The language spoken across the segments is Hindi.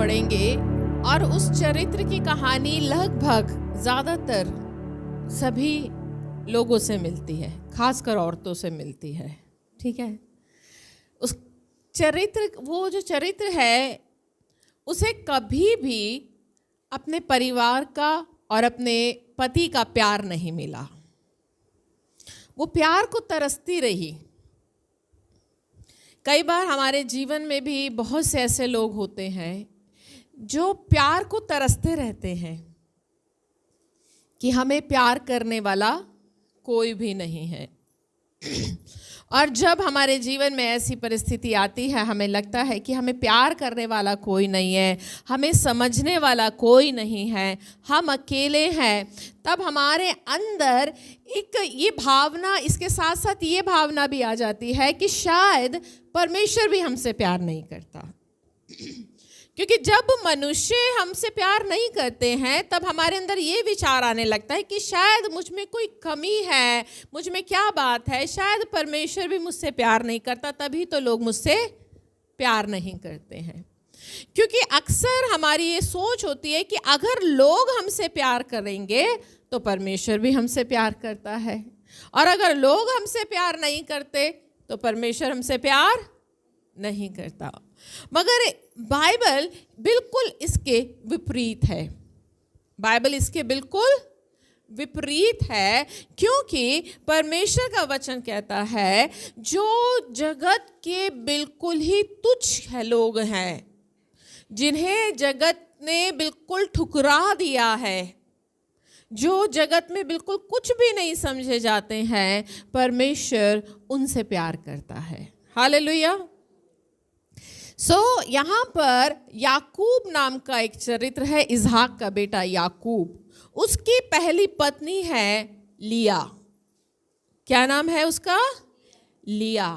पढ़ेंगे और उस चरित्र की कहानी लगभग ज़्यादातर सभी लोगों से मिलती है, खासकर औरतों से मिलती है। ठीक है, उस चरित्र, वो जो चरित्र है उसे कभी भी अपने परिवार का और अपने पति का प्यार नहीं मिला। वो प्यार को तरसती रही। कई बार हमारे जीवन में भी बहुत से ऐसे लोग होते हैं जो प्यार को तरसते रहते हैं कि हमें प्यार करने वाला कोई भी नहीं है। और जब हमारे जीवन में ऐसी परिस्थिति आती है, हमें लगता है कि हमें प्यार करने वाला कोई नहीं है, हमें समझने वाला कोई नहीं है, हम अकेले हैं, तब हमारे अंदर एक ये भावना, इसके साथ साथ ये भावना भी आ जाती है कि शायद परमेश्वर भी हमसे प्यार नहीं करता। क्योंकि जब मनुष्य हमसे प्यार नहीं करते हैं तब हमारे अंदर ये विचार आने लगता है कि शायद मुझ में कोई कमी है, मुझ में क्या बात है, शायद परमेश्वर भी मुझसे प्यार नहीं करता, तभी तो लोग मुझसे प्यार नहीं करते हैं। क्योंकि अक्सर हमारी ये सोच होती है कि अगर लोग हमसे प्यार करेंगे तो परमेश्वर भी हमसे प्यार करता है, और अगर लोग हमसे प्यार नहीं करते तो परमेश्वर हमसे प्यार नहीं करता। मगर बाइबल बिल्कुल इसके विपरीत है। बाइबल इसके बिल्कुल विपरीत है, क्योंकि परमेश्वर का वचन कहता है जो जगत के बिल्कुल ही तुच्छ है लोग हैं, जिन्हें जगत ने बिल्कुल ठुकरा दिया है, जो जगत में बिल्कुल कुछ भी नहीं समझे जाते हैं, परमेश्वर उनसे प्यार करता है। हालेलुया। यहाँ पर याकूब नाम का एक चरित्र है, इसहाक का बेटा याकूब। उसकी पहली पत्नी है लिया। क्या नाम है उसका? लिया।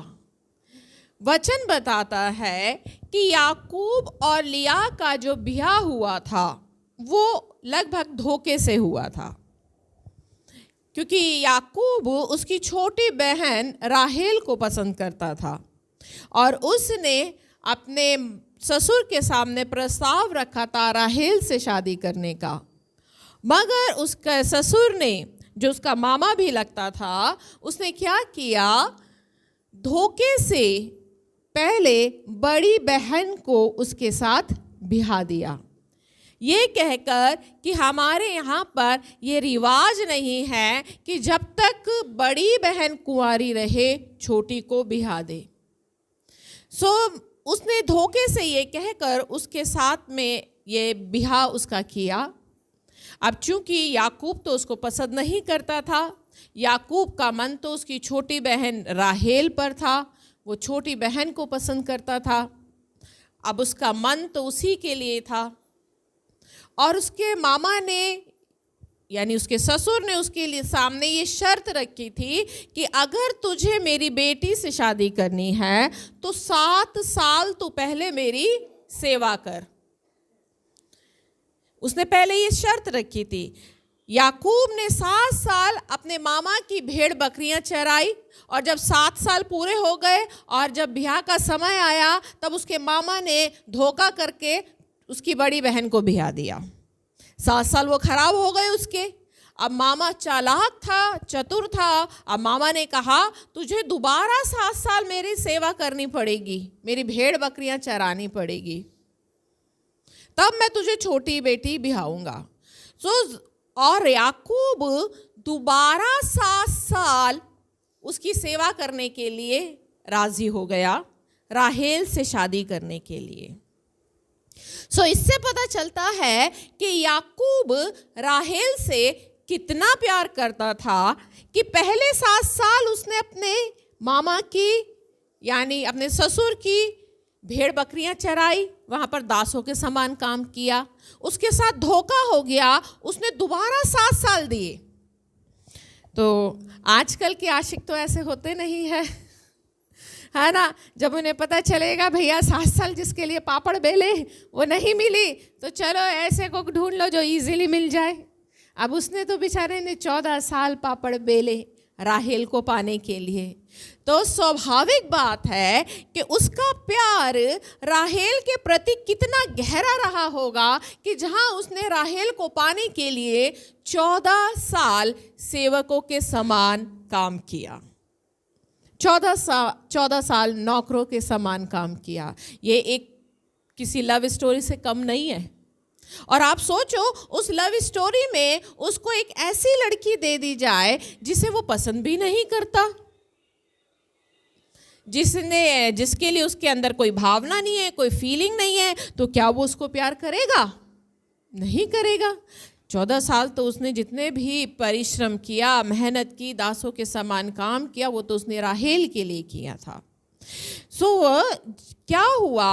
वचन बताता है कि याकूब और लिया का जो ब्याह हुआ था वो लगभग धोखे से हुआ था, क्योंकि याकूब उसकी छोटी बहन राहेल को पसंद करता था और उसने अपने ससुर के सामने प्रस्ताव रखा था राहेल से शादी करने का। मगर उसका ससुर ने, जो उसका मामा भी लगता था, उसने क्या किया, धोखे से पहले बड़ी बहन को उसके साथ ब्याह दिया, ये कहकर कि हमारे यहाँ पर ये रिवाज नहीं है कि जब तक बड़ी बहन कुंवारी रहे छोटी को ब्याह दे। उसने धोखे से ये कहकर उसके साथ में ये ब्याह उसका किया। अब चूंकि याकूब तो उसको पसंद नहीं करता था, याकूब का मन तो उसकी छोटी बहन राहेल पर था, वो छोटी बहन को पसंद करता था। अब उसका मन तो उसी के लिए था, और उसके मामा ने, यानी उसके ससुर ने उसके लिए सामने ये शर्त रखी थी कि अगर तुझे मेरी बेटी से शादी करनी है तो 7 साल तू पहले मेरी सेवा कर। उसने पहले ये शर्त रखी थी। याकूब ने 7 साल अपने मामा की भेड़ बकरियां चराई, और जब 7 साल पूरे हो गए और जब ब्याह का समय आया तब उसके मामा ने धोखा करके उसकी बड़ी बहन को ब्याह दिया। 7 साल वो खराब हो गए उसके। अब मामा चालाक था, चतुर था। अब मामा ने कहा तुझे दोबारा 7 साल मेरी सेवा करनी पड़ेगी, मेरी भेड़ बकरियां चरानी पड़ेगी, तब मैं तुझे छोटी बेटी ब्याहूंगा। और याकूब दोबारा 7 साल उसकी सेवा करने के लिए राजी हो गया, राहेल से शादी करने के लिए। इससे पता चलता है कि याकूब राहेल से कितना प्यार करता था कि पहले 7 साल उसने अपने मामा की, यानी अपने ससुर की भेड़ बकरियां चराई, वहाँ पर दासों के समान काम किया, उसके साथ धोखा हो गया, उसने दोबारा 7 साल दिए। तो आजकल के आशिक तो ऐसे होते नहीं है ना। जब उन्हें पता चलेगा भैया 7 साल जिसके लिए पापड़ बेले वो नहीं मिली, तो चलो ऐसे को ढूंढ लो जो इजीली मिल जाए। अब उसने तो बेचारे ने 14 साल पापड़ बेले राहेल को पाने के लिए। तो स्वाभाविक बात है कि उसका प्यार राहेल के प्रति कितना गहरा रहा होगा कि जहां उसने राहेल को पाने के लिए 14 साल सेवकों के समान काम किया, 14 साल नौकरों के समान काम किया। ये एक किसी लव स्टोरी से कम नहीं है। और आप सोचो, उस लव स्टोरी में उसको एक ऐसी लड़की दे दी जाए जिसे वो पसंद भी नहीं करता, जिसके लिए उसके अंदर कोई भावना नहीं है, कोई फीलिंग नहीं है, तो क्या वो उसको प्यार करेगा? नहीं करेगा। 14 साल तो उसने जितने भी परिश्रम किया, मेहनत की, दासों के समान काम किया, वो तो उसने राहेल के लिए किया था। क्या हुआ,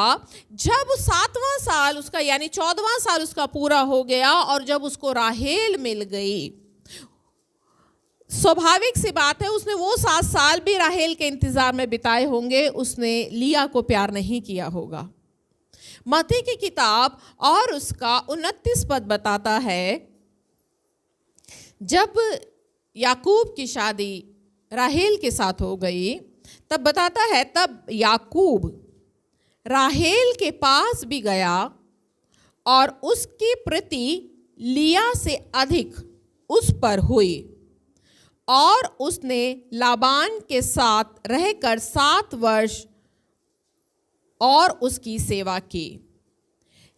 जब 7वां साल उसका यानी 14वां साल उसका पूरा हो गया और जब उसको राहेल मिल गई, स्वाभाविक सी बात है उसने वो 7 साल भी राहेल के इंतजार में बिताए होंगे, उसने लिया को प्यार नहीं किया होगा। मत्ती की किताब और उसका 29 पद बताता है, जब याकूब की शादी राहेल के साथ हो गई, तब बताता है, तब याकूब राहेल के पास भी गया और उसकी प्रीति लिया से अधिक उस पर हुई और उसने लाबान के साथ रहकर 7 वर्ष और उसकी सेवा की।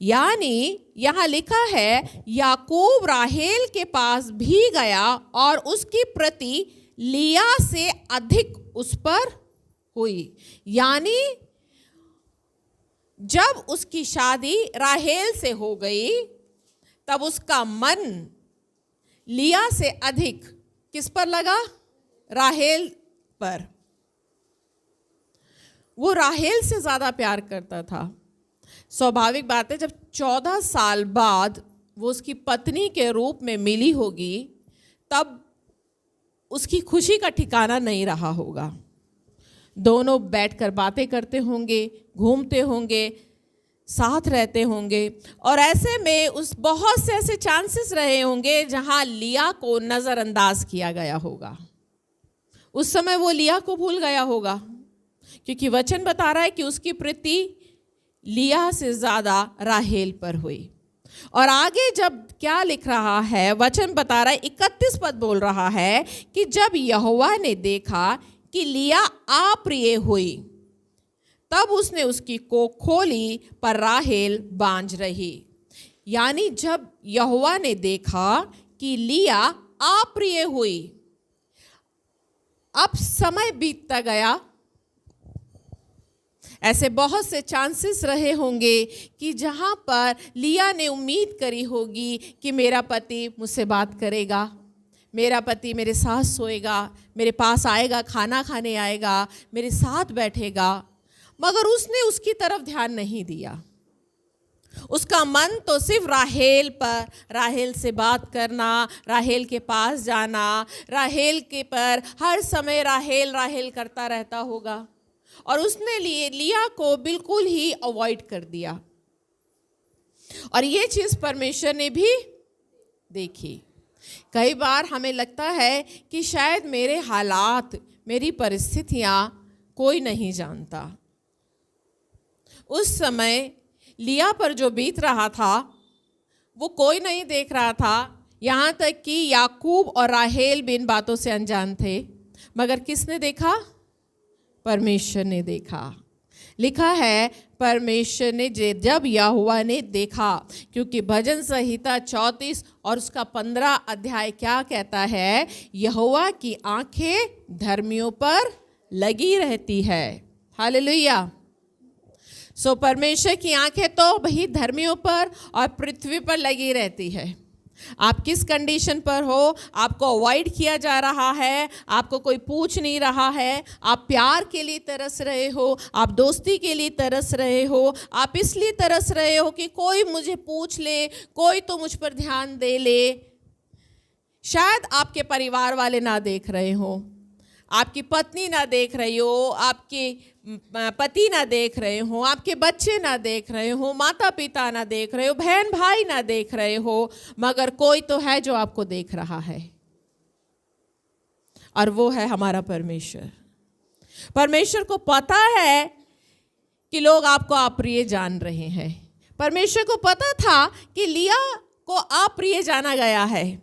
यानी यहाँ लिखा है, याकूब राहेल के पास भी गया और उसकी प्रीति लिया से अधिक उस पर हुई। यानी जब उसकी शादी राहेल से हो गई, तब उसका मन लिया से अधिक किस पर लगा? राहेल पर। वो राहेल से ज्यादा प्यार करता था। स्वाभाविक बात है, जब 14 साल बाद वो उसकी पत्नी के रूप में मिली होगी, तब उसकी खुशी का ठिकाना नहीं रहा होगा। दोनों बैठकर बातें करते होंगे, घूमते होंगे, साथ रहते होंगे, और ऐसे में उस बहुत से ऐसे चांसेस रहे होंगे जहां लिया को नज़रअंदाज किया गया होगा। उस समय वो लिया को भूल गया होगा, क्योंकि वचन बता रहा है कि उसकी प्रीति लिया से ज़्यादा राहेल पर हुई। और आगे जब क्या लिख रहा है, वचन बता रहा है, 31 पद बोल रहा है कि जब यहोवा ने देखा कि लिया अप्रिय हुई, तब उसने उसकी कोख खोली, पर राहेल बांझ रही। यानी जब यहोवा ने देखा कि लिया अप्रिय हुई, अब समय बीतता गया, ऐसे बहुत से चांसेस रहे होंगे कि जहां पर लिया ने उम्मीद करी होगी कि मेरा पति मुझसे बात करेगा, मेरा पति मेरे साथ सोएगा, मेरे पास आएगा, खाना खाने आएगा, मेरे साथ बैठेगा, मगर उसने उसकी तरफ ध्यान नहीं दिया। उसका मन तो सिर्फ राहेल पर, राहेल से बात करना, राहेल के पास जाना, राहेल के पर हर समय राहेल राहेल करता रहता होगा, और उसने लिया को बिल्कुल ही अवॉइड कर दिया। और ये चीज़ परमेश्वर ने भी देखी। कई बार हमें लगता है कि शायद मेरे हालात, मेरी परिस्थितियां कोई नहीं जानता। उस समय लिया पर जो बीत रहा था वो कोई नहीं देख रहा था, यहाँ तक कि याकूब और राहेल भी इन बातों से अनजान थे, मगर किसने देखा? परमेश्वर ने देखा। लिखा है, परमेश्वर ने जब यहोवा ने देखा, क्योंकि भजन संहिता 34 और उसका 15 अध्याय क्या कहता है? यहोवा की आंखें धर्मियों पर लगी रहती है। हालेलुया। सो परमेश्वर की आंखें तो वही धर्मियों पर और पृथ्वी पर लगी रहती है। आप किस कंडीशन पर हो, आपको अवॉइड किया जा रहा है, आपको कोई पूछ नहीं रहा है, आप प्यार के लिए तरस रहे हो, आप दोस्ती के लिए तरस रहे हो, आप इसलिए तरस रहे हो कि कोई मुझे पूछ ले, कोई तो मुझ पर ध्यान दे ले। शायद आपके परिवार वाले ना देख रहे हो, आपकी पत्नी ना देख रही हो, आपके पति ना देख रहे हो, आपके बच्चे ना देख रहे हो, माता पिता ना देख रहे हो, बहन भाई ना देख रहे हो, मगर कोई तो है जो आपको देख रहा है, और वो है हमारा परमेश्वर। परमेश्वर को पता है कि लोग आपको अप्रिय जान रहे हैं। परमेश्वर को पता था कि लिया को अप्रिय जाना गया है।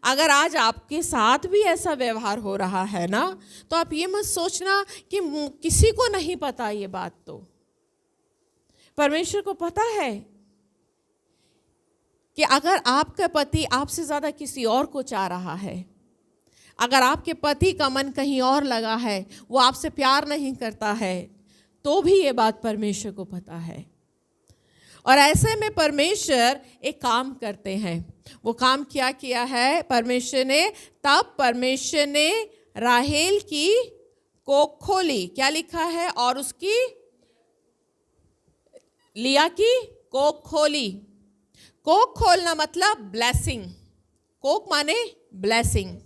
अगर आज आपके साथ भी ऐसा व्यवहार हो रहा है ना, तो आप ये मत सोचना कि किसी को नहीं पता ये बात। तो परमेश्वर को पता है कि अगर आपका पति आपसे ज़्यादा किसी और को चाह रहा है, अगर आपके पति का मन कहीं और लगा है, वो आपसे प्यार नहीं करता है, तो भी ये बात परमेश्वर को पता है। और ऐसे में परमेश्वर एक काम करते हैं। वो काम क्या किया है परमेश्वर ने? तब परमेश्वर ने राहेल की कोख खोली। क्या लिखा है? और उसकी लिया की कोख खोली। कोख खोलना मतलब ब्लेसिंग। कोख माने ब्लेसिंग।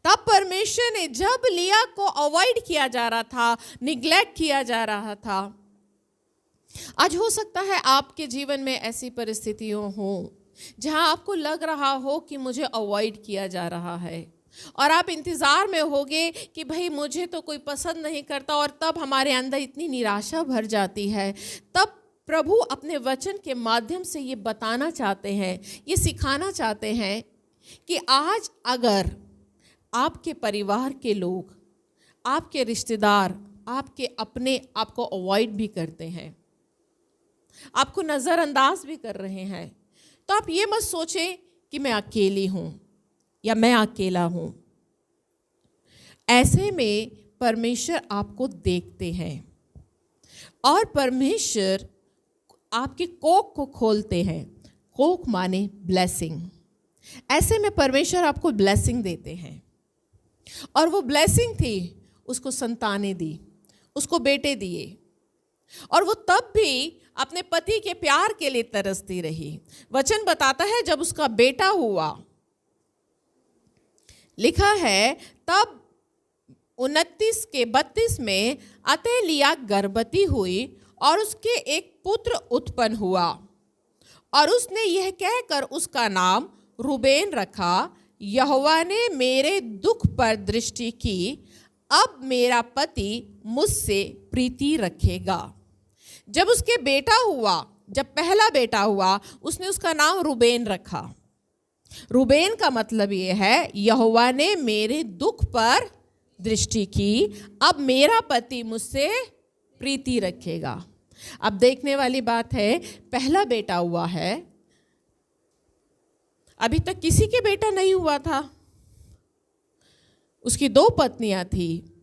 तब परमेश्वर ने, जब लिया को अवॉइड किया जा रहा था, निग्लेक्ट किया जा रहा था, आज हो सकता है आपके जीवन में ऐसी परिस्थितियों हो जहां आपको लग रहा हो कि मुझे अवॉइड किया जा रहा है, और आप इंतज़ार में होगे कि भाई मुझे तो कोई पसंद नहीं करता, और तब हमारे अंदर इतनी निराशा भर जाती है। तब प्रभु अपने वचन के माध्यम से ये बताना चाहते हैं, ये सिखाना चाहते हैं कि आज अगर आपके परिवार के लोग, आपके रिश्तेदार, आपके अपने आपको अवॉइड भी करते हैं, आपको नज़रअंदाज भी कर रहे हैं, तो आप ये मत सोचें कि मैं अकेली हूँ या मैं अकेला हूँ। ऐसे में परमेश्वर आपको देखते हैं और परमेश्वर आपकी कोख को खोलते हैं। कोख माने ब्लेसिंग। ऐसे में परमेश्वर आपको ब्लेसिंग देते हैं, और वो ब्लेसिंग थी, उसको संतानें दी, उसको बेटे दिए, और वो तब भी अपने पति के प्यार के लिए तरसती रही। वचन बताता है जब उसका बेटा हुआ, लिखा है तब 29 के 32 में अतः लिया गर्भवती हुई और उसके एक पुत्र उत्पन्न हुआ, और उसने यह कहकर उसका नाम रूबेन रखा, यहोवा ने मेरे दुख पर दृष्टि की, अब मेरा पति मुझसे प्रीति रखेगा। जब उसके बेटा हुआ, जब पहला बेटा हुआ, उसने उसका नाम रूबेन रखा। रूबेन का मतलब ये है यहोवा ने मेरे दुख पर दृष्टि की, अब मेरा पति मुझसे प्रीति रखेगा। अब देखने वाली बात है, पहला बेटा हुआ है, अभी तक किसी के बेटा नहीं हुआ था, उसकी 2 पत्नियां थी।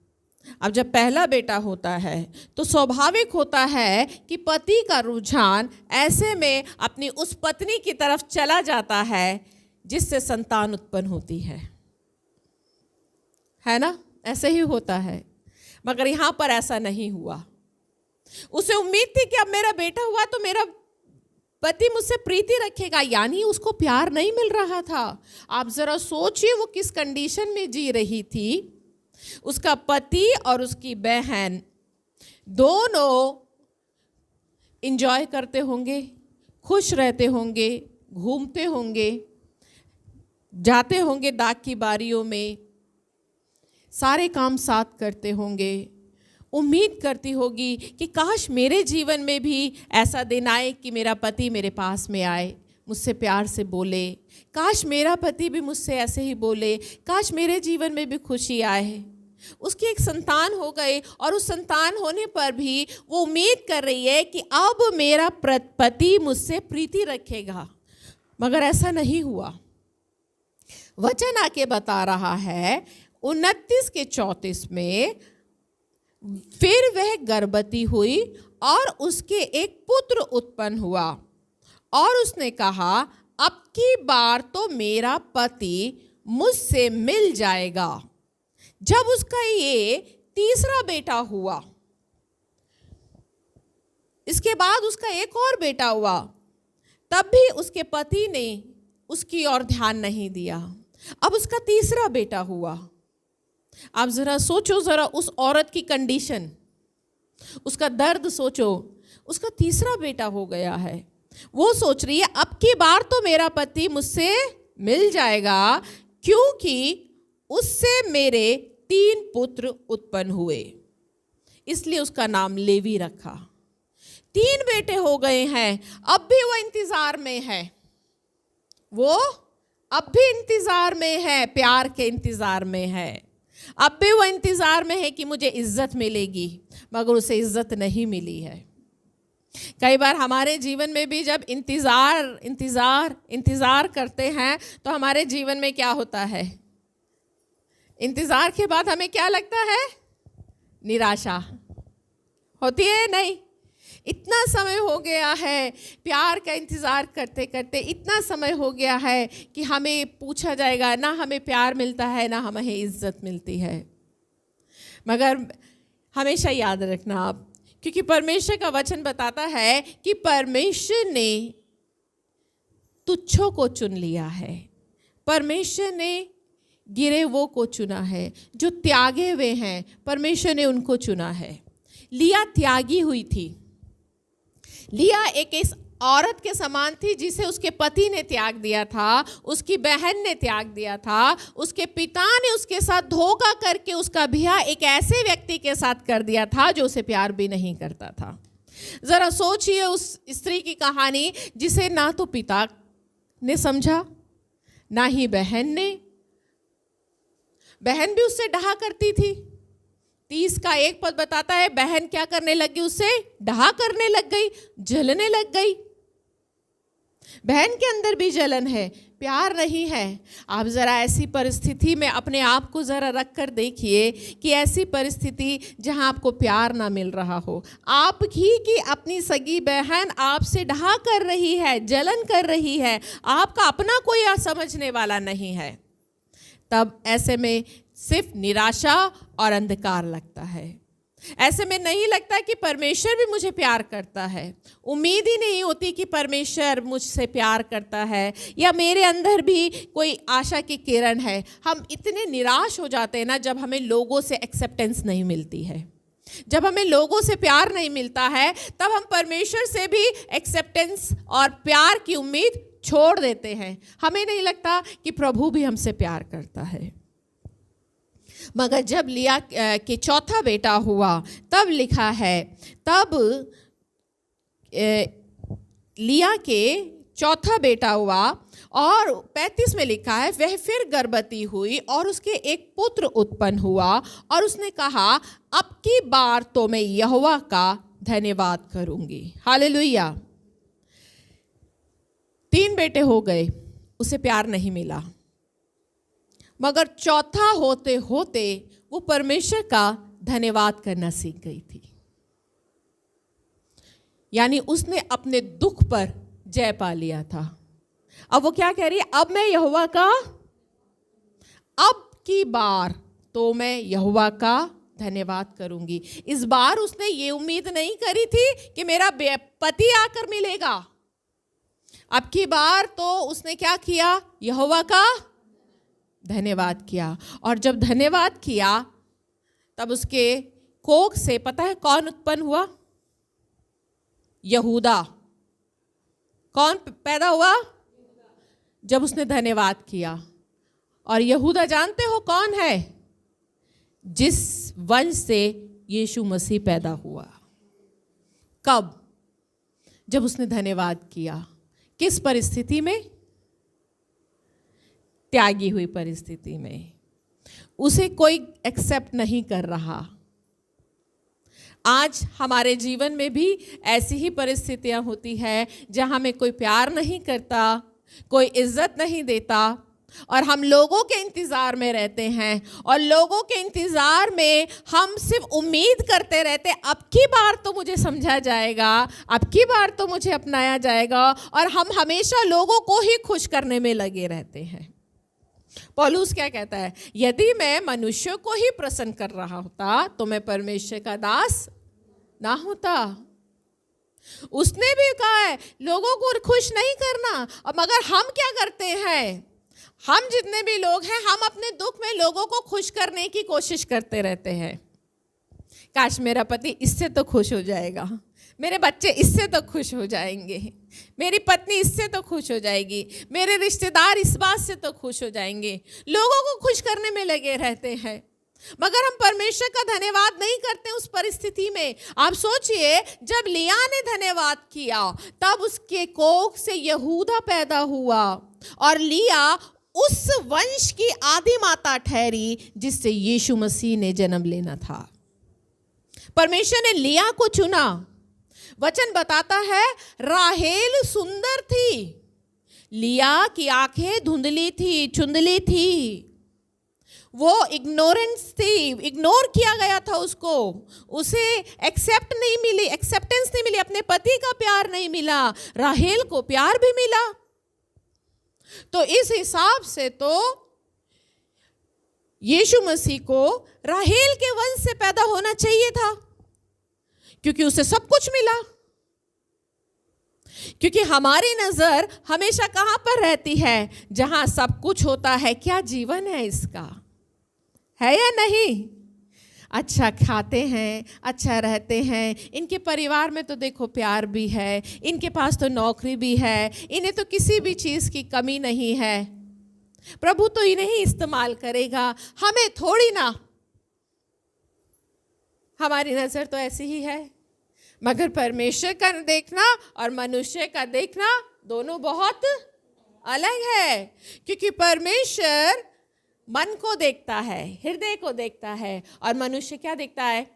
अब जब पहला बेटा होता है तो स्वाभाविक होता है कि पति का रुझान ऐसे में अपनी उस पत्नी की तरफ चला जाता है जिससे संतान उत्पन्न होती है ना? ऐसे ही होता है, मगर यहाँ पर ऐसा नहीं हुआ। उसे उम्मीद थी कि अब मेरा बेटा हुआ तो मेरा पति मुझसे प्रीति रखेगा, यानी उसको प्यार नहीं मिल रहा था। आप जरा सोचिए वो किस कंडीशन में जी रही थी। उसका पति और उसकी बहन दोनों इंजॉय करते होंगे, खुश रहते होंगे, घूमते होंगे, जाते होंगे दाग की बारियों में, सारे काम साथ करते होंगे। उम्मीद करती होगी कि काश मेरे जीवन में भी ऐसा दिन आए कि मेरा पति मेरे पास में आए, मुझसे प्यार से बोले, काश मेरा पति भी मुझसे ऐसे ही बोले, काश मेरे जीवन में भी खुशी आए। उसकी एक संतान हो गई, और उस संतान होने पर भी वो उम्मीद कर रही है कि अब मेरा पति मुझसे प्रीति रखेगा, मगर ऐसा नहीं हुआ। वचन आके बता रहा है 29 के 34 में, फिर वह गर्भवती हुई और उसके एक पुत्र उत्पन्न हुआ, और उसने कहा अब की बार तो मेरा पति मुझसे मिल जाएगा। जब उसका ये तीसरा बेटा हुआ, इसके बाद उसका एक और बेटा हुआ, तब भी उसके पति ने उसकी ओर ध्यान नहीं दिया। अब उसका तीसरा बेटा हुआ। आप जरा सोचो, जरा उस औरत की कंडीशन, उसका दर्द सोचो। उसका तीसरा बेटा हो गया है, वो सोच रही है अब की बार तो मेरा पति मुझसे मिल जाएगा, क्योंकि उससे मेरे 3 पुत्र उत्पन्न हुए। इसलिए उसका नाम लेवी रखा। 3 बेटे हो गए हैं, अब भी वो इंतजार में है, वो अब भी इंतजार में है, प्यार के इंतजार में है। अब भी वो इंतजार में है कि मुझे इज्जत मिलेगी, मगर उसे इज्जत नहीं मिली है। कई बार हमारे जीवन में भी जब इंतजार करते हैं तो हमारे जीवन में क्या होता है? इंतजार के बाद हमें क्या लगता है? निराशा होती है। नहीं, इतना समय हो गया है प्यार का इंतज़ार करते करते, इतना समय हो गया है कि हमें पूछा जाएगा, ना हमें प्यार मिलता है ना हमें इज्जत मिलती है। मगर हमेशा याद रखना आप, क्योंकि परमेश्वर का वचन बताता है कि परमेश्वर ने तुच्छों को चुन लिया है, परमेश्वर ने गिरे वो को चुना है, जो त्यागे हुए हैं परमेश्वर ने उनको चुना है। लिया त्यागी हुई थी। लिया एक इस औरत के समान थी जिसे उसके पति ने त्याग दिया था, उसकी बहन ने त्याग दिया था, उसके पिता ने उसके साथ धोखा करके उसका ब्याह एक ऐसे व्यक्ति के साथ कर दिया था जो उसे प्यार भी नहीं करता था। जरा सोचिए उस स्त्री की कहानी जिसे ना तो पिता ने समझा ना ही बहन ने। बहन भी उससे डहा करती थी। 30 का 1 पद बताता है, बहन क्या करने लगी? उससे डहा करने लग गई, जलने लग गई। बहन के अंदर भी जलन है, प्यार नहीं है। आप जरा ऐसी परिस्थिति में अपने आप को जरा रख कर देखिए कि ऐसी परिस्थिति जहां आपको प्यार ना मिल रहा हो, आप ही की अपनी सगी बहन आपसे डहा कर रही है, जलन कर रही है, आपका अपना कोई समझने वाला नहीं है, तब ऐसे में सिर्फ निराशा और अंधकार लगता है। ऐसे में नहीं लगता कि परमेश्वर भी मुझे प्यार करता है। उम्मीद ही नहीं होती कि परमेश्वर मुझसे प्यार करता है या मेरे अंदर भी कोई आशा की किरण है। हम इतने निराश हो जाते हैं ना जब हमें लोगों से एक्सेप्टेंस नहीं मिलती है, जब हमें लोगों से प्यार नहीं मिलता है, तब हम परमेश्वर से भी एक्सेप्टेंस और प्यार की उम्मीद छोड़ देते हैं। हमें नहीं लगता कि प्रभु भी हमसे प्यार करता है। मगर जब लिया के चौथा बेटा हुआ, तब लिखा है, तब लिया के चौथा बेटा हुआ और 35 में लिखा है, वह फिर गर्भवती हुई और उसके एक पुत्र उत्पन्न हुआ और उसने कहा, अब की बार तो मैं यहोवा का धन्यवाद करूंगी। हालेलुया। 3 बेटे हो गए, उसे प्यार नहीं मिला, मगर चौथा होते होते वो परमेश्वर का धन्यवाद करना सीख गई थी। यानी उसने अपने दुख पर जय पा लिया था। अब वो क्या कह रही है? अब मैं यहोवा का, अब की बार तो मैं यहोवा का धन्यवाद करूंगी। इस बार उसने ये उम्मीद नहीं करी थी कि मेरा पति आकर मिलेगा। अब की बार तो उसने क्या किया? यहोवा का धन्यवाद किया। और जब धन्यवाद किया तब उसके कोख से पता है कौन उत्पन्न हुआ? यहूदा। कौन पैदा हुआ? जब उसने धन्यवाद किया। और यहूदा जानते हो कौन है? जिस वंश से यीशु मसीह पैदा हुआ। कब? जब उसने धन्यवाद किया। किस परिस्थिति में? त्यागी हुई परिस्थिति में। उसे कोई एक्सेप्ट नहीं कर रहा। आज हमारे जीवन में भी ऐसी ही परिस्थितियां होती है जहां हमें कोई प्यार नहीं करता, कोई इज्जत नहीं देता और हम लोगों के इंतजार में रहते हैं। और लोगों के इंतजार में हम सिर्फ उम्मीद करते रहते, अब की बार तो मुझे समझा जाएगा, अब की बार तो मुझे अपनाया जाएगा। और हम हमेशा लोगों को ही खुश करने में लगे रहते हैं। पौलुस क्या कहता है? यदि मैं मनुष्य को ही प्रसन्न कर रहा होता तो मैं परमेश्वर का दास ना होता। उसने भी कहा है लोगों को खुश नहीं करना, और मगर हम क्या करते हैं? हम जितने भी लोग हैं, हम अपने दुख में लोगों को खुश करने की कोशिश करते रहते हैं। काश मेरा पति इससे तो खुश हो जाएगा, मेरे बच्चे इससे तो खुश हो जाएंगे, मेरी पत्नी इससे तो खुश हो जाएगी, मेरे रिश्तेदार इस बात से तो खुश हो जाएंगे। लोगों को खुश करने में लगे रहते हैं। मगर हम परमेश्वर का धन्यवाद नहीं करते उस परिस्थिति में। आप सोचिए, जब लिया ने धन्यवाद किया तब उसके कोख से यहूदा पैदा हुआ और लिया उस वंश की आदि माता ठहरी जिससे यीशु मसीह ने जन्म लेना था। परमेश्वर ने लिया को चुना। वचन बताता है राहेल सुंदर थी, लिया की आंखें धुंधली थी, चुंदली थी, वो इग्नोरेंस थी, इग्नोर किया गया था उसको, उसे एक्सेप्टेंस नहीं मिली, अपने पति का प्यार नहीं मिला, राहेल को प्यार भी मिला। तो इस हिसाब से तो यीशु मसीह को राहेल के वंश से पैदा होना चाहिए था, क्योंकि उसे सब कुछ मिला। क्योंकि हमारी नजर हमेशा कहां पर रहती है? जहां सब कुछ होता है। क्या जीवन है इसका? है या नहीं? अच्छा खाते हैं, अच्छा रहते हैं, इनके परिवार में तो देखो प्यार भी है, इनके पास तो नौकरी भी है, इन्हें तो किसी भी चीज़ की कमी नहीं है, प्रभु तो इन्हें ही इस्तेमाल करेगा, हमें थोड़ी ना। हमारी नज़र तो ऐसी ही है। मगर परमेश्वर का देखना और मनुष्य का देखना दोनों बहुत अलग है। क्योंकि परमेश्वर मन को देखता है, हृदय को देखता है, और मनुष्य क्या देखता है?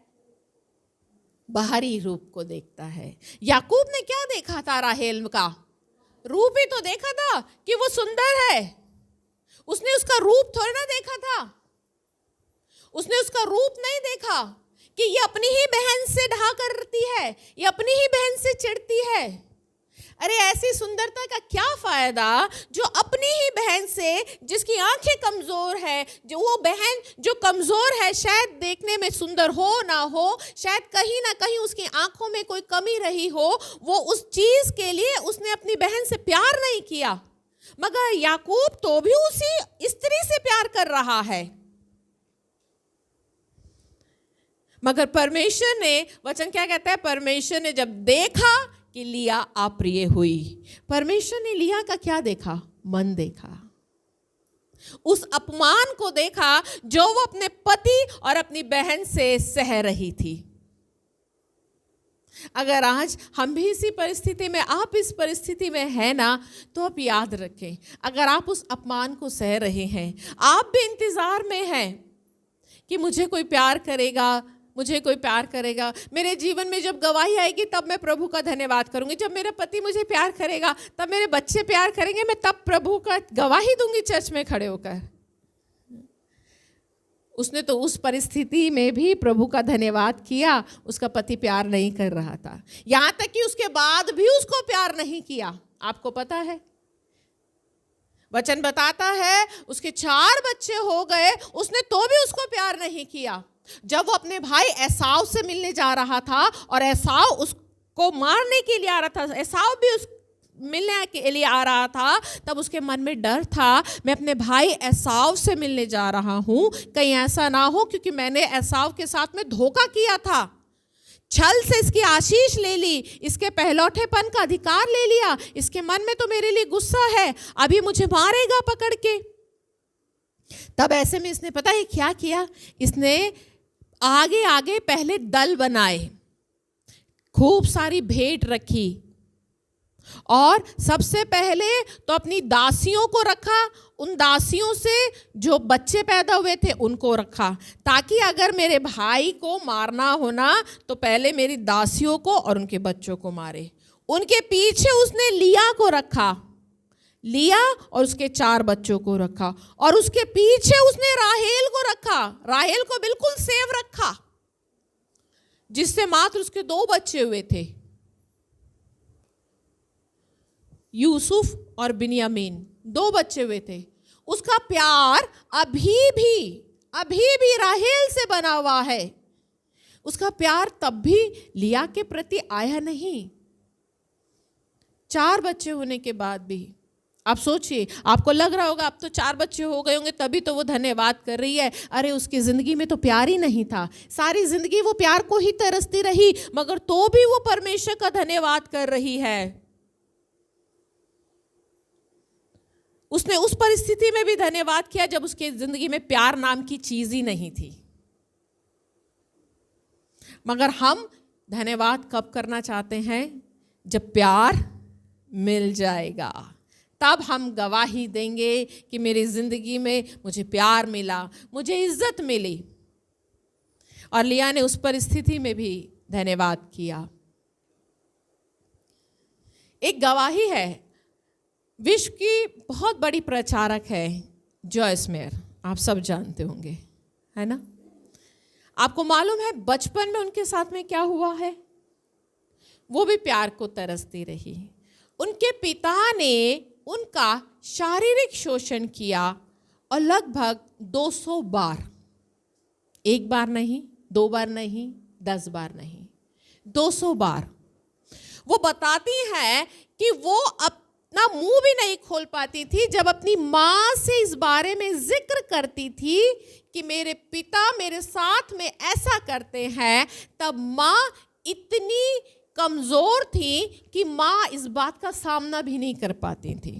बाहरी रूप को देखता है। याकूब ने क्या देखा था? राहेल का रूप ही तो देखा था कि वो सुंदर है। उसने उसका रूप थोड़ा ना देखा था। उसने उसका रूप नहीं देखा कि ये अपनी ही बहन से ढा करती है, ये अपनी ही बहन से चिढ़ती है। अरे ऐसी सुंदरता का क्या फायदा जो अपनी ही बहन से, जिसकी आंखें कमजोर है, जो वो बहन जो कमजोर है, शायद देखने में सुंदर हो ना हो, शायद कहीं ना कहीं उसकी आंखों में कोई कमी रही हो, वो उस चीज के लिए उसने अपनी बहन से प्यार नहीं किया। मगर याकूब तो भी उसी स्त्री से प्यार कर रहा है। मगर परमेश्वर ने, वचन क्या कहता है? परमेश्वर ने जब देखा कि लिया अप्रिय हुई, परमेश्वर ने लिया का क्या देखा? मन देखा, उस अपमान को देखा जो वो अपने पति और अपनी बहन से सह रही थी। अगर आज हम भी इसी परिस्थिति में, आप इस परिस्थिति में है ना, तो आप याद रखें, अगर आप उस अपमान को सह रहे हैं, आप भी इंतजार में हैं कि मुझे कोई प्यार करेगा, मुझे कोई प्यार करेगा, मेरे जीवन में जब गवाही आएगी तब मैं प्रभु का धन्यवाद करूंगी, जब मेरा पति मुझे प्यार करेगा, तब मेरे बच्चे प्यार करेंगे, मैं तब प्रभु का गवाही दूंगी चर्च में खड़े होकर। उसने तो उस परिस्थिति में भी प्रभु का धन्यवाद किया। उसका पति प्यार नहीं कर रहा था, यहां तक कि उसके बाद भी उसको प्यार नहीं किया। आपको पता है, वचन बताता है उसके 4 बच्चे हो गए, उसने तो भी उसको प्यार नहीं किया। जब वो अपने भाई एसाव से मिलने जा रहा था और एसाव उसको मारने के लिए आ रहा था, एसाव भी उस मिलने के लिए आ रहा था, तब उसके मन में डर था, मैं अपने भाई एसाव से मिलने जा रहा हूं, कहीं ऐसा ना हो, क्योंकि मैंने एसाव के साथ में धोखा किया था, छल से इसकी आशीष ले ली, इसके पहलौठेपन का अधिकार ले लिया, इसके मन में तो मेरे लिए गुस्सा है, अभी मुझे मारेगा पकड़ के। तब ऐसे में इसने पता है क्या किया? इसने आगे आगे पहले दल बनाए, खूब सारी भेंट रखी, और सबसे पहले तो अपनी दासियों को रखा, उन दासियों से जो बच्चे पैदा हुए थे उनको रखा, ताकि अगर मेरे भाई को मारना होना तो पहले मेरी दासियों को और उनके बच्चों को मारे। उनके पीछे उसने लिया को रखा, लिया और उसके 4 बच्चों को रखा, और उसके पीछे उसने राहेल को रखा, राहेल को बिल्कुल सेव रखा, जिससे मात्र उसके 2 बच्चे हुए थे, यूसुफ और बिन्यामीन, 2 बच्चे हुए थे। उसका प्यार अभी भी राहेल से बना हुआ है। उसका प्यार तब भी लिया के प्रति आया नहीं। 4 बच्चे होने के बाद भी आप सोचिए, आपको लग रहा होगा अब तो 4 बच्चे हो गए होंगे तभी तो वो धन्यवाद कर रही है। अरे उसकी जिंदगी में तो प्यार ही नहीं था, सारी जिंदगी वो प्यार को ही तरसती रही, मगर तो भी वो परमेश्वर का धन्यवाद कर रही है। उसने उस परिस्थिति में भी धन्यवाद किया जब उसके जिंदगी में प्यार नाम की चीज ही नहीं थी। मगर हम धन्यवाद कब करना चाहते हैं? जब प्यार मिल जाएगा, तब हम गवाही देंगे कि मेरी ज़िंदगी में मुझे प्यार मिला, मुझे इज्जत मिली। और लिया ने उस परिस्थिति में भी धन्यवाद किया। एक गवाही है, विश्व की बहुत बड़ी प्रचारक है जॉयस मेयर, आप सब जानते होंगे, है ना? आपको मालूम है बचपन में उनके साथ में क्या हुआ है? वो भी प्यार को तरसती रही। उनके पिता ने उनका शारीरिक शोषण किया और लगभग 200 बार, एक बार नहीं, 2 बार नहीं, 10 बार नहीं, 200 बार। वो बताती है कि वो अपना मुंह भी नहीं खोल पाती थी जब अपनी माँ से इस बारे में जिक्र करती थी कि मेरे पिता मेरे साथ में ऐसा करते हैं। तब माँ इतनी कमज़ोर थी कि माँ इस बात का सामना भी नहीं कर पाती थी।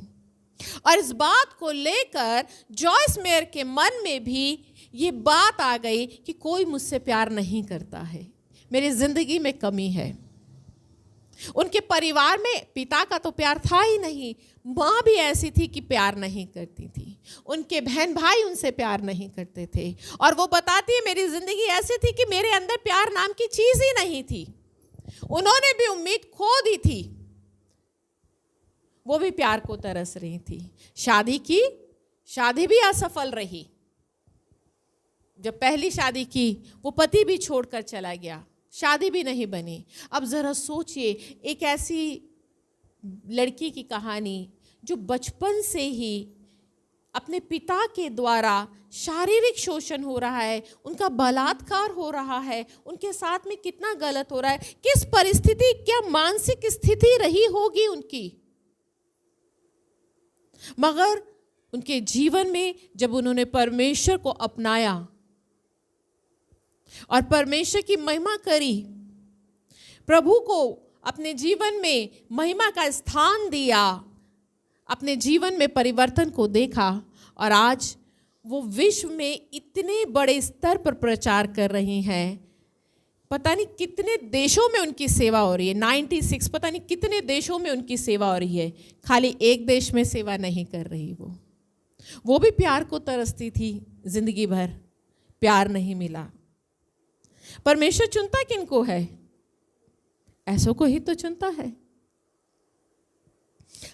और इस बात को लेकर जॉयस मेयर के मन में भी ये बात आ गई कि कोई मुझसे प्यार नहीं करता है, मेरी ज़िंदगी में कमी है। उनके परिवार में पिता का तो प्यार था ही नहीं, माँ भी ऐसी थी कि प्यार नहीं करती थी, उनके बहन भाई उनसे प्यार नहीं करते थे। और वो बताती है मेरी ज़िंदगी ऐसी थी कि मेरे अंदर प्यार नाम की चीज़ ही नहीं थी। उन्होंने भी उम्मीद खो दी थी, वो भी प्यार को तरस रही थी। शादी की, शादी भी असफल रही। जब पहली शादी की वो पति भी छोड़कर चला गया, शादी भी नहीं बनी। अब ज़रा सोचिए, एक ऐसी लड़की की कहानी जो बचपन से ही अपने पिता के द्वारा शारीरिक शोषण हो रहा है, उनका बलात्कार हो रहा है, उनके साथ में कितना गलत हो रहा है, किस परिस्थिति, क्या मानसिक स्थिति रही होगी उनकी। मगर उनके जीवन में जब उन्होंने परमेश्वर को अपनाया और परमेश्वर की महिमा करी, प्रभु को अपने जीवन में महिमा का स्थान दिया, अपने जीवन में परिवर्तन को देखा, और आज वो विश्व में इतने बड़े स्तर पर प्रचार कर रही हैं। पता नहीं कितने देशों में उनकी सेवा हो रही है, 96 पता नहीं कितने देशों में उनकी सेवा हो रही है। खाली एक देश में सेवा नहीं कर रही वो भी प्यार को तरसती थी, जिंदगी भर प्यार नहीं मिला। परमेश्वर चुनता किनको है? ऐसों को ही तो चुनता है।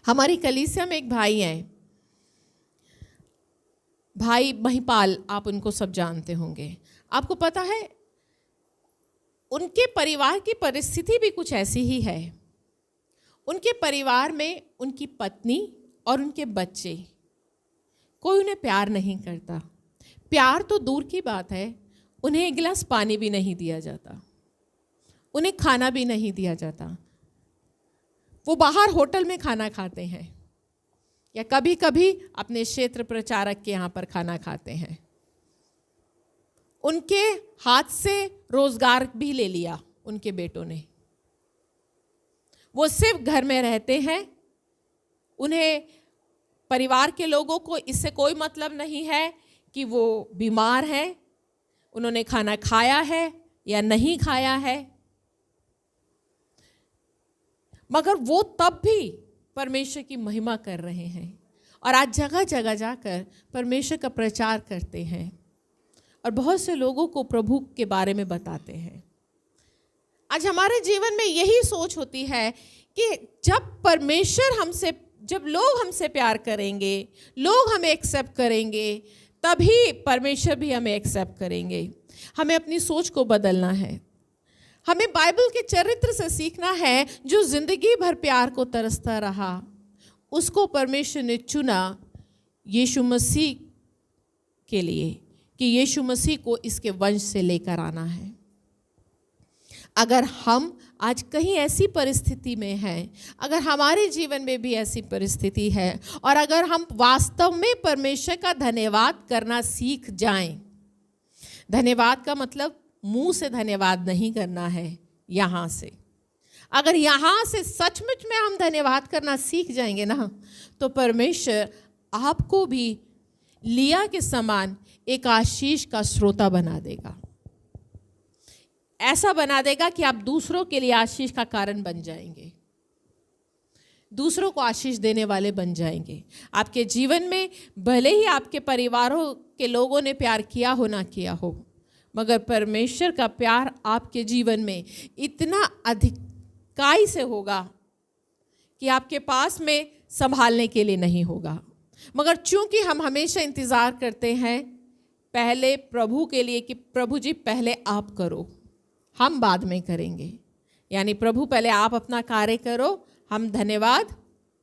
हमारी कलीसिया में एक भाई हैं, भाई महिपाल, आप उनको सब जानते होंगे। आपको पता है उनके परिवार की परिस्थिति भी कुछ ऐसी ही है। उनके परिवार में उनकी पत्नी और उनके बच्चे, कोई उन्हें प्यार नहीं करता। प्यार तो दूर की बात है, उन्हें एक गिलास पानी भी नहीं दिया जाता, उन्हें खाना भी नहीं दिया जाता। वो बाहर होटल में खाना खाते हैं या कभी कभी अपने क्षेत्र प्रचारक के यहाँ पर खाना खाते हैं। उनके हाथ से रोजगार भी ले लिया उनके बेटों ने। वो सिर्फ घर में रहते हैं, उन्हें परिवार के लोगों को इससे कोई मतलब नहीं है कि वो बीमार है, उन्होंने खाना खाया है या नहीं खाया है। मगर वो तब भी परमेश्वर की महिमा कर रहे हैं और आज जगह जगह जाकर परमेश्वर का प्रचार करते हैं और बहुत से लोगों को प्रभु के बारे में बताते हैं। आज हमारे जीवन में यही सोच होती है कि जब लोग हमसे प्यार करेंगे, लोग हमें एक्सेप्ट करेंगे, तभी परमेश्वर भी हमें एक्सेप्ट करेंगे। हमें अपनी सोच को बदलना है। हमें बाइबल के चरित्र से सीखना है, जो जिंदगी भर प्यार को तरसता रहा, उसको परमेश्वर ने चुना यीशु मसीह के लिए कि यीशु मसीह को इसके वंश से लेकर आना है। अगर हम आज कहीं ऐसी परिस्थिति में हैं, अगर हमारे जीवन में भी ऐसी परिस्थिति है और अगर हम वास्तव में परमेश्वर का धन्यवाद करना सीख जाएं, धन्यवाद का मतलब मुंह से धन्यवाद नहीं करना है, यहाँ से। अगर यहाँ से सचमुच में हम धन्यवाद करना सीख जाएंगे ना, तो परमेश्वर आपको भी लिया के समान एक आशीष का स्रोता बना देगा। ऐसा बना देगा कि आप दूसरों के लिए आशीष का कारण बन जाएंगे, दूसरों को आशीष देने वाले बन जाएंगे। आपके जीवन में भले ही आपके परिवारों के लोगों ने प्यार किया हो ना किया हो, मगर परमेश्वर का प्यार आपके जीवन में इतना अधिकाई से होगा कि आपके पास में संभालने के लिए नहीं होगा। मगर चूंकि हम हमेशा इंतज़ार करते हैं पहले प्रभु के लिए कि प्रभु जी पहले आप करो, हम बाद में करेंगे, यानी प्रभु पहले आप अपना कार्य करो, हम धन्यवाद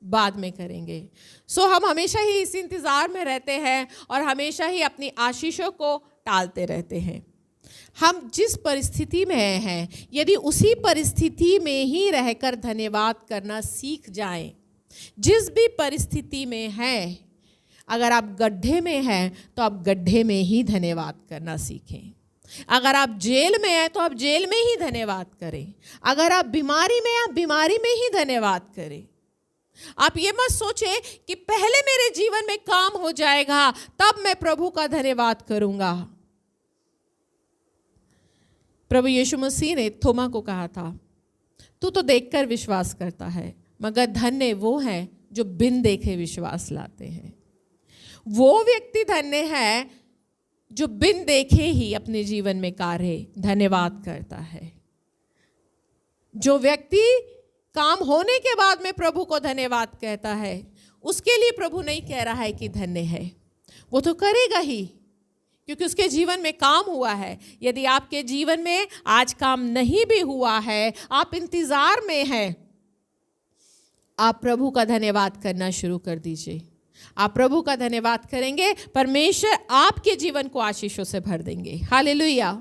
बाद में करेंगे। सो हम हमेशा ही इस इंतज़ार में रहते हैं और हमेशा ही अपनी आशीषों को टालते रहते हैं। हम जिस परिस्थिति में हैं, यदि उसी परिस्थिति में ही रहकर धन्यवाद करना सीख जाएं, जिस भी परिस्थिति में हैं, अगर आप गड्ढे में हैं तो आप गड्ढे में ही धन्यवाद करना सीखें। अगर आप जेल में हैं तो आप जेल में ही धन्यवाद करें। अगर आप बीमारी में हैं, आप बीमारी में ही धन्यवाद करें। आप ये मत सोचें कि पहले मेरे जीवन में काम हो जाएगा तब मैं प्रभु का धन्यवाद करूंगा। प्रभु यीशु मसीह ने थोमा को कहा था, तू तो देखकर विश्वास करता है, मगर धन्य वो हैं जो बिन देखे विश्वास लाते हैं। वो व्यक्ति धन्य है जो बिन देखे ही अपने जीवन में कार्य धन्यवाद करता है। जो व्यक्ति काम होने के बाद में प्रभु को धन्यवाद कहता है, उसके लिए प्रभु नहीं कह रहा है कि धन्य है, वो तो करेगा ही, क्योंकि उसके जीवन में काम हुआ है। यदि आपके जीवन में आज काम नहीं भी हुआ है, आप इंतजार में हैं, आप प्रभु का धन्यवाद करना शुरू कर दीजिए। आप प्रभु का धन्यवाद करेंगे, परमेश्वर आपके जीवन को आशीषों से भर देंगे। हालेलुया।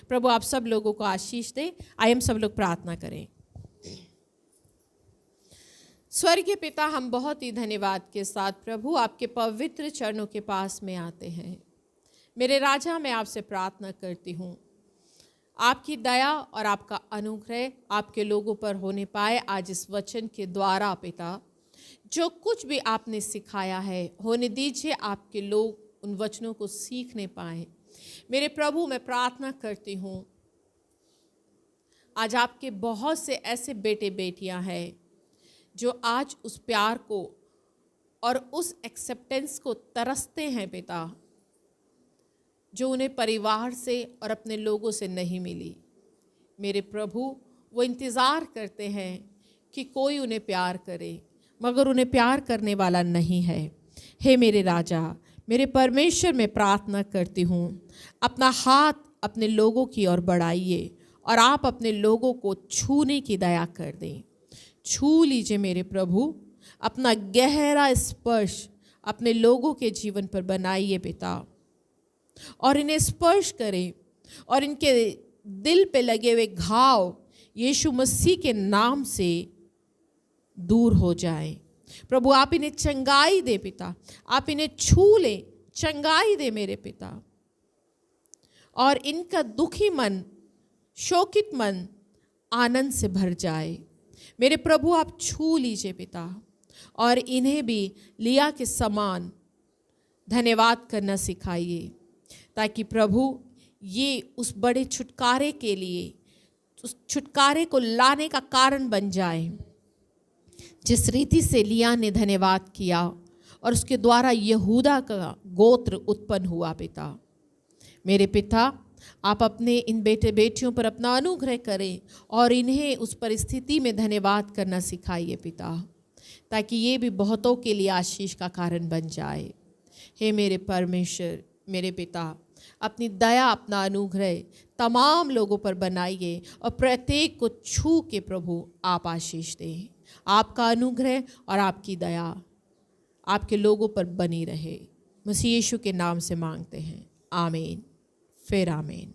प्रभु आप सब लोगों को आशीष दे। आइए हम सब लोग प्रार्थना करें। स्वर्गीय पिता, हम बहुत ही धन्यवाद के साथ प्रभु आपके पवित्र चरणों के पास में आते हैं। मेरे राजा, मैं आपसे प्रार्थना करती हूँ, आपकी दया और आपका अनुग्रह आपके लोगों पर होने पाए। आज इस वचन के द्वारा पिता, जो कुछ भी आपने सिखाया है, होने दीजिए आपके लोग उन वचनों को सीखने पाए। मेरे प्रभु, मैं प्रार्थना करती हूँ, आज आपके बहुत से ऐसे बेटे बेटियां हैं जो आज उस प्यार को और उस एक्सेप्टेंस को तरसते हैं पिता, जो उन्हें परिवार से और अपने लोगों से नहीं मिली। मेरे प्रभु, वो इंतज़ार करते हैं कि कोई उन्हें प्यार करे, मगर उन्हें प्यार करने वाला नहीं है। हे मेरे राजा, मेरे परमेश्वर, मैं प्रार्थना करती हूँ, अपना हाथ अपने लोगों की ओर बढ़ाइए और आप अपने लोगों को छूने की दया कर दें। छू लीजिए मेरे प्रभु, अपना गहरा स्पर्श अपने लोगों के जीवन पर बनाइए पिता, और इन्हें स्पर्श करें और इनके दिल पे लगे हुए घाव यीशु मसीह के नाम से दूर हो जाए। प्रभु आप इन्हें चंगाई दे पिता, आप इन्हें छू लें, चंगाई दे मेरे पिता, और इनका दुखी मन, शोकित मन आनंद से भर जाए। मेरे प्रभु आप छू लीजिए पिता, और इन्हें भी लिया के समान धन्यवाद करना सिखाइए, ताकि प्रभु ये उस बड़े छुटकारे के लिए, उस छुटकारे को लाने का कारण बन जाए, जिस रीति से लिया ने धन्यवाद किया और उसके द्वारा यहूदा का गोत्र उत्पन्न हुआ। पिता, मेरे पिता, आप अपने इन बेटे बेटियों पर अपना अनुग्रह करें और इन्हें उस परिस्थिति में धन्यवाद करना सिखाइए पिता, ताकि ये भी बहुतों के लिए आशीष का कारण बन जाए। हे मेरे परमेश्वर, मेरे पिता, अपनी दया, अपना अनुग्रह तमाम लोगों पर बनाइए और प्रत्येक को छू के प्रभु आप आशीष दें। आपका अनुग्रह और आपकी दया आपके लोगों पर बनी रहे। मसीह यीशु के नाम से मांगते हैं, आमीन, फिर आमीन।